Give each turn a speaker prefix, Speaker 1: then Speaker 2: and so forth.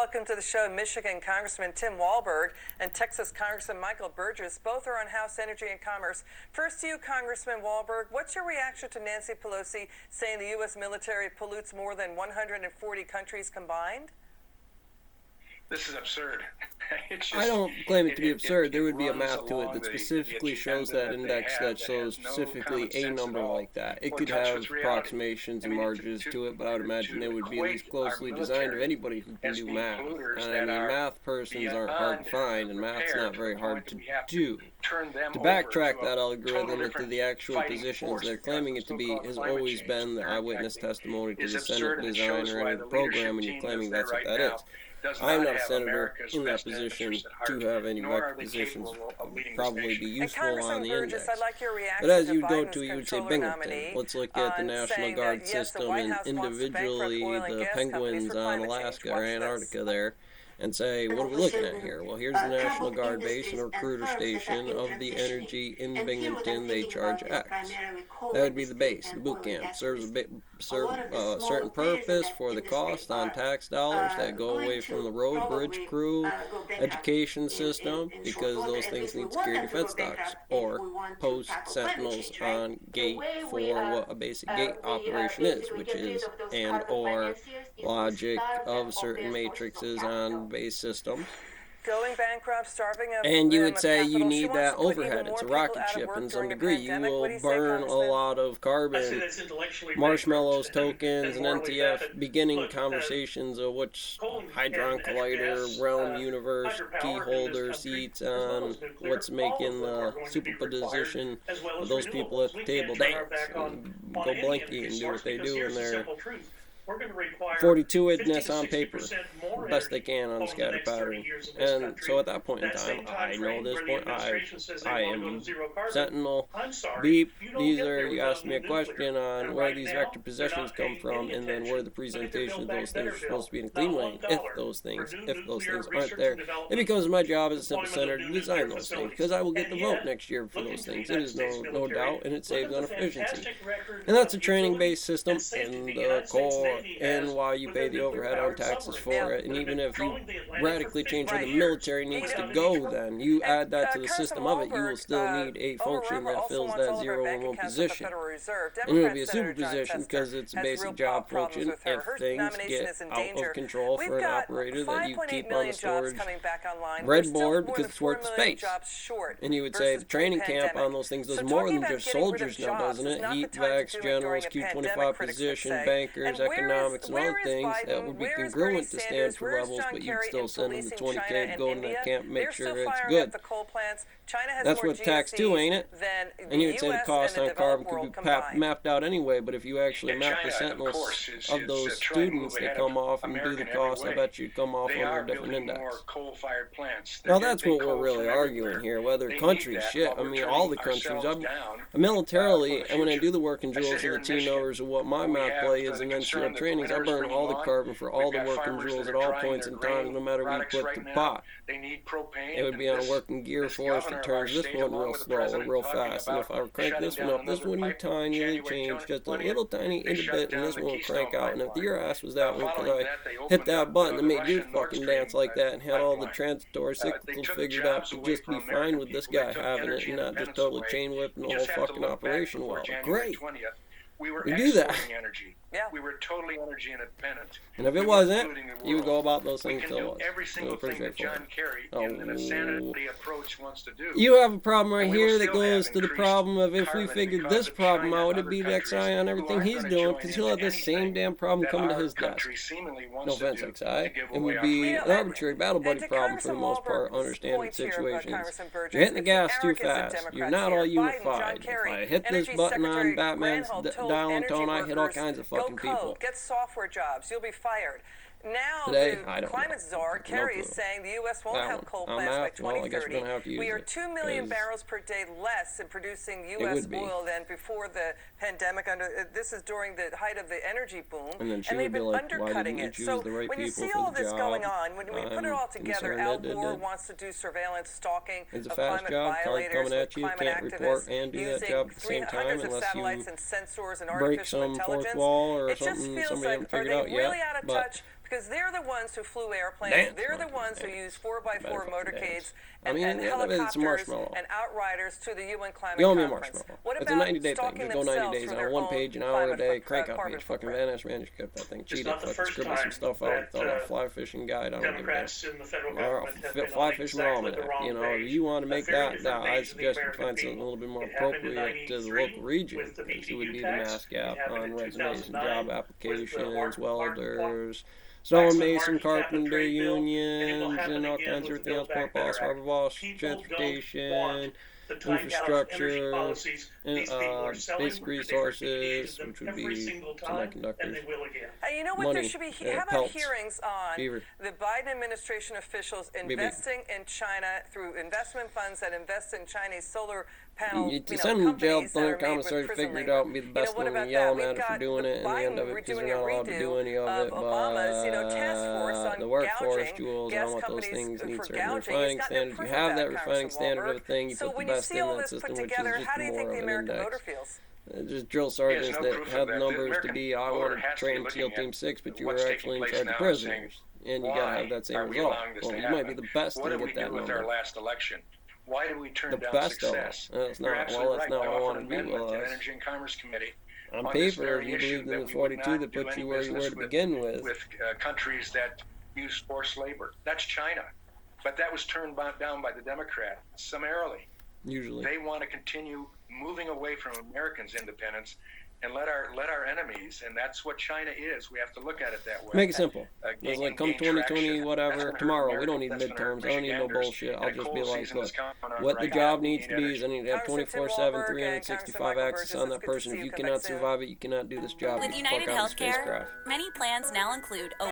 Speaker 1: Welcome to the show. Michigan Congressman Tim Walberg and Texas Congressman Michael Burgess both are on House Energy and Commerce. First to you, Congressman Walberg, what's your reaction to Nancy Pelosi saying the U.S. military pollutes more than 140 countries combined?
Speaker 2: This is absurd.
Speaker 3: I don't claim it to be absurd. There would be a math to it that specifically shows that index that shows specifically a number like that. It could have approximations and margins to it, but I would imagine they would be at least closely designed of anybody who can do math. And I mean, math persons aren't hard to find, and math's not very hard to do. To backtrack that algorithm into the actual positions they're claiming it to be has always been the eyewitness testimony to the Senate design or any of the program, and you're claiming that's what that is. I'm not a senator in that position to have any vector positions probably be useful on the index. But as you go to, you would say Binghamton. Let's look at the National Guard system and individually the penguins on Alaska or Antarctica there, and say, what are we looking at here? Well, here's the National Guard base and recruiter station of the energy in Binghamton. They charge X. That would be the base. The boot camp serves a certain purpose for the cost on tax dollars that go away from the road, bridge crew, education system, because those things need security defense stocks, or post sentinels on gate for what a basic gate operation is, which is and or logic of certain matrices on base systems.
Speaker 1: Going bankrupt, starving up,
Speaker 3: and you would say you need that overhead. It's a rocket ship in some degree. You will burn a lot of carbon, marshmallows, tokens, and NTF beginning conversations of which Hadron Collider, realm, universe, key holder, seats on what's making the superposition of those people at the table dance. And go blanky and do what they do in their 42-edness on paper, best they can on the scatter pattern. And so at that point in time, I know this point, I am Sentinel, Beep, these are, you asked me a question on where these vector possessions come from, and then where the presentation of those things are supposed to be in a clean way. If those things aren't there, it becomes my job as a simple senator to design those things, because I will get the vote next year for those things. It is no doubt, and it saves on efficiency. And that's a training-based system in the core, and why you pay the overhead on taxes for it. And even if you radically change where the military needs to go, then you add that to the system of it, you will still need a function that fills that 0 and 1 position. And it will be a superposition because it's a basic job function. If things get out of control for an operator, that you keep on the storage breadboard because it's worth the space. And you would say the training camp on those things does more than just soldiers now, doesn't it? Heat vacs, generals, Q-25 position, bankers, economics, and other things that would be congruent to Stanford levels, but you'd still send them the 20K to go in that camp, make sure it's good. That's what tax too, ain't it? And you would say the cost on carbon could be mapped out anyway, but if you actually map the sentinels of those students that come off and do the cost, I bet you'd come off under a different index. Now that's what we're really arguing here, whether countries, shit, I mean all the countries. Militarily, and when I do the working joules of the team members of what my math play is in NCO trainings, I burn all the carbon for all the working joules at all points in time, no matter what you put to pot. It would be on a working gear force that turns this one real slow or real fast, and if I crank this one up, this one would tiny change just a little tiny itty bit, and this one will crank out. And if your ass was that one, because I hit that button that made you fucking dance like that and had all the transitory cyclical figured out, to just be fine with this guy having it and not just totally chain whipping the whole fucking operation. Well, great. We do that.
Speaker 1: Yeah.
Speaker 2: We were totally energy independent.
Speaker 3: And if it wasn't, you would go about those things till it was.
Speaker 2: Every single thing that John Kerry in the sanity approach wants to do.
Speaker 3: You have a problem right here that goes to the problem of if we figured this problem out, it'd be the XI on everything he's doing, because he'll have this same damn problem coming to his desk. No offense, XI. It would be an arbitrary battle buddy problem for the most part, understanding situations. You're hitting the gas too fast. You're not all unified. If I hit this button on Batman's dial tone, I hit all kinds of fucking people.
Speaker 1: Get software jobs. You'll be fired. Now,
Speaker 3: today,
Speaker 1: the climate czar, Kerry, is saying the U.S. won't have coal plants by 2030. We are 2 million barrels per day less in producing U.S. oil than before the pandemic. This is during the height of the energy boom,
Speaker 3: and
Speaker 1: they've been undercutting it. So when you see all this going on, when we put it all together, Al Gore wants to do surveillance stalking of climate violators with climate activists using 300 of satellites and sensors and artificial intelligence.
Speaker 3: Wall or
Speaker 1: it just
Speaker 3: something
Speaker 1: feels
Speaker 3: somebody
Speaker 1: like,
Speaker 3: hasn't
Speaker 1: are
Speaker 3: figured
Speaker 1: they
Speaker 3: out
Speaker 1: really
Speaker 3: yet,
Speaker 1: out of
Speaker 3: but
Speaker 1: touch because they're the ones who flew airplanes.
Speaker 3: Dance
Speaker 1: They're the
Speaker 3: monkeys,
Speaker 1: ones who
Speaker 3: dance.
Speaker 1: use 4x4 motorcades and
Speaker 3: the end of it, it's a
Speaker 1: helicopters
Speaker 3: marshmallow.
Speaker 1: and outriders to the UN climate
Speaker 3: You owe me a
Speaker 1: conference.
Speaker 3: marshmallow.
Speaker 1: What
Speaker 3: It's a
Speaker 1: about
Speaker 3: 90-day thing.
Speaker 1: stalking
Speaker 3: Just go 90
Speaker 1: themselves
Speaker 3: days
Speaker 1: for
Speaker 3: on
Speaker 1: their
Speaker 3: one
Speaker 1: own
Speaker 3: page, an hour a day, crank out
Speaker 1: carbon
Speaker 3: page, fucking
Speaker 1: footprint?
Speaker 3: vanish manuscript, that thing.
Speaker 2: It's
Speaker 3: Cheated,
Speaker 2: not the
Speaker 3: fucking
Speaker 2: first
Speaker 3: scribbled some
Speaker 2: time
Speaker 3: stuff out,
Speaker 2: that,
Speaker 3: thought a fly fishing guide, I don't give a damn.
Speaker 2: Democrats in the federal
Speaker 3: Or
Speaker 2: government have been
Speaker 3: fly
Speaker 2: on
Speaker 3: fishing
Speaker 2: exactly the
Speaker 3: almanac.
Speaker 2: wrong
Speaker 3: You know,
Speaker 2: page.
Speaker 3: if you want to make
Speaker 2: A very
Speaker 3: that,
Speaker 2: different
Speaker 3: I
Speaker 2: page to the
Speaker 3: suggest you
Speaker 2: American
Speaker 3: find something a
Speaker 2: people.
Speaker 3: little bit more
Speaker 2: It happened in
Speaker 3: appropriate to the
Speaker 2: 93
Speaker 3: local region.
Speaker 2: with the
Speaker 3: It would be the
Speaker 2: tax.
Speaker 3: mass gap
Speaker 2: It happened
Speaker 3: on
Speaker 2: in
Speaker 3: resumes and
Speaker 2: 2009
Speaker 3: job
Speaker 2: with the
Speaker 3: applications,
Speaker 2: Martin
Speaker 3: welders,
Speaker 2: Waxman
Speaker 3: stonemason,
Speaker 2: Markey cap and
Speaker 3: carpenter
Speaker 2: trade bill,
Speaker 3: unions,
Speaker 2: happen
Speaker 3: and all
Speaker 2: again
Speaker 3: kinds of
Speaker 2: with the
Speaker 3: everything else,
Speaker 2: Build
Speaker 3: port
Speaker 2: Back
Speaker 3: boss,
Speaker 2: Better
Speaker 3: harbor
Speaker 2: Act.
Speaker 3: boss,
Speaker 2: People don't
Speaker 3: transportation,
Speaker 2: want the $20 energy
Speaker 3: infrastructure,
Speaker 2: policies these people are selling
Speaker 3: basic
Speaker 2: for different
Speaker 3: resources,
Speaker 2: them
Speaker 3: which would
Speaker 2: every
Speaker 3: be
Speaker 2: single time, and
Speaker 3: semiconductors.
Speaker 2: they will again.
Speaker 1: You know what? There
Speaker 3: Money,
Speaker 1: should be. How about
Speaker 3: pelts,
Speaker 1: hearings on
Speaker 3: fever.
Speaker 1: the Biden administration officials investing in China through investment funds that invest in Chinese solar panel
Speaker 3: You send them to jail,
Speaker 1: companies that
Speaker 3: let
Speaker 1: are
Speaker 3: their
Speaker 1: made
Speaker 3: commissary
Speaker 1: with
Speaker 3: figure
Speaker 1: prison
Speaker 3: it out
Speaker 1: labor.
Speaker 3: and be the
Speaker 1: You
Speaker 3: best
Speaker 1: know, what
Speaker 3: one
Speaker 1: about
Speaker 3: and yell
Speaker 1: that?
Speaker 3: them at
Speaker 1: We've
Speaker 3: it for
Speaker 1: got
Speaker 3: doing it, and the end of it, because
Speaker 1: doing
Speaker 3: they're
Speaker 1: a
Speaker 3: not allowed to do any of
Speaker 1: redo
Speaker 3: it,
Speaker 1: of Obama's, task force
Speaker 3: but
Speaker 1: on
Speaker 3: the workforce
Speaker 1: gouging
Speaker 3: jewels
Speaker 1: gas
Speaker 3: on what those
Speaker 1: companies
Speaker 3: things need
Speaker 1: for
Speaker 3: certain
Speaker 1: gouging.
Speaker 3: refining
Speaker 1: He's got no
Speaker 3: standards. You
Speaker 1: proof
Speaker 3: have
Speaker 1: of
Speaker 3: that
Speaker 1: that,
Speaker 3: refining
Speaker 1: Congressman
Speaker 3: standard of
Speaker 1: Wahlberg.
Speaker 3: a thing, you
Speaker 1: So
Speaker 3: put the
Speaker 1: when you
Speaker 3: best
Speaker 1: see
Speaker 3: in
Speaker 1: all
Speaker 3: that
Speaker 1: this put
Speaker 3: system, which
Speaker 1: together,
Speaker 3: is
Speaker 1: how do
Speaker 3: just
Speaker 1: you think
Speaker 3: more
Speaker 1: the
Speaker 3: of an
Speaker 1: American voter
Speaker 3: index.
Speaker 1: feels?
Speaker 3: Just drill
Speaker 2: There's
Speaker 3: sergeants
Speaker 2: no
Speaker 3: that
Speaker 2: proof of
Speaker 3: have
Speaker 2: that. The
Speaker 3: numbers to
Speaker 2: American
Speaker 3: be, I
Speaker 2: voter
Speaker 3: want to
Speaker 2: has to be
Speaker 3: train
Speaker 2: looking
Speaker 3: SEAL
Speaker 2: at
Speaker 3: Team 6, but you
Speaker 2: what's
Speaker 3: were
Speaker 2: taking
Speaker 3: actually in
Speaker 2: place
Speaker 3: charge
Speaker 2: now
Speaker 3: of
Speaker 2: and saying,
Speaker 3: prisoners. And you got to have that same
Speaker 2: are we
Speaker 3: result.
Speaker 2: allowing this
Speaker 3: Well,
Speaker 2: to
Speaker 3: you
Speaker 2: happen?
Speaker 3: might be the best
Speaker 2: What
Speaker 3: and
Speaker 2: did we
Speaker 3: get that
Speaker 2: do with
Speaker 3: number.
Speaker 2: our last election? Why did we turn
Speaker 3: The
Speaker 2: down
Speaker 3: best
Speaker 2: success?
Speaker 3: of all. That's
Speaker 2: You're
Speaker 3: not,
Speaker 2: absolutely
Speaker 3: well, that's
Speaker 2: right.
Speaker 3: not what I
Speaker 2: offered
Speaker 3: want
Speaker 2: an
Speaker 3: to be
Speaker 2: amendment
Speaker 3: with
Speaker 2: to the
Speaker 3: us.
Speaker 2: Energy and Commerce Committee
Speaker 3: On
Speaker 2: on this
Speaker 3: paper,
Speaker 2: very
Speaker 3: you
Speaker 2: issue
Speaker 3: believed in
Speaker 2: that
Speaker 3: the
Speaker 2: we would
Speaker 3: 42
Speaker 2: not
Speaker 3: that
Speaker 2: do
Speaker 3: put
Speaker 2: any
Speaker 3: you where you were
Speaker 2: business
Speaker 3: to begin with.
Speaker 2: with countries that use forced labor. That's China. But that was turned down by the Democrats summarily.
Speaker 3: Usually.
Speaker 2: They want to continue moving away from Americans' independence and let our enemies, and that's what China is. We have to look at it that way.
Speaker 3: Make it simple.
Speaker 2: Gain
Speaker 3: It's like, come
Speaker 2: traction.
Speaker 3: 2020,
Speaker 2: That's
Speaker 3: whatever,
Speaker 2: gonna hurt
Speaker 3: tomorrow, we don't
Speaker 2: America.
Speaker 3: need
Speaker 2: That's gonna hurt
Speaker 3: midterms, I don't need no
Speaker 2: Michiganders.
Speaker 3: bullshit, I'll
Speaker 2: And
Speaker 3: just
Speaker 2: coal
Speaker 3: be like,
Speaker 2: season
Speaker 3: look,
Speaker 2: is coming on
Speaker 3: what the
Speaker 2: right
Speaker 3: job
Speaker 2: now. We
Speaker 3: needs to
Speaker 2: need
Speaker 3: be is I need to have
Speaker 1: Congressman Tim
Speaker 3: 24/7,
Speaker 1: Wahlberg and
Speaker 3: 365
Speaker 1: Congressman
Speaker 3: access
Speaker 1: Michael
Speaker 3: on that
Speaker 1: Burgess, it's
Speaker 3: person.
Speaker 1: good
Speaker 3: If
Speaker 1: to
Speaker 3: you
Speaker 1: see you. Come
Speaker 3: cannot
Speaker 1: back soon.
Speaker 3: survive it, you cannot do this job.
Speaker 4: With
Speaker 3: Get the fuck
Speaker 4: United
Speaker 3: out of the
Speaker 4: Healthcare,
Speaker 3: spacecraft.
Speaker 4: many plans now include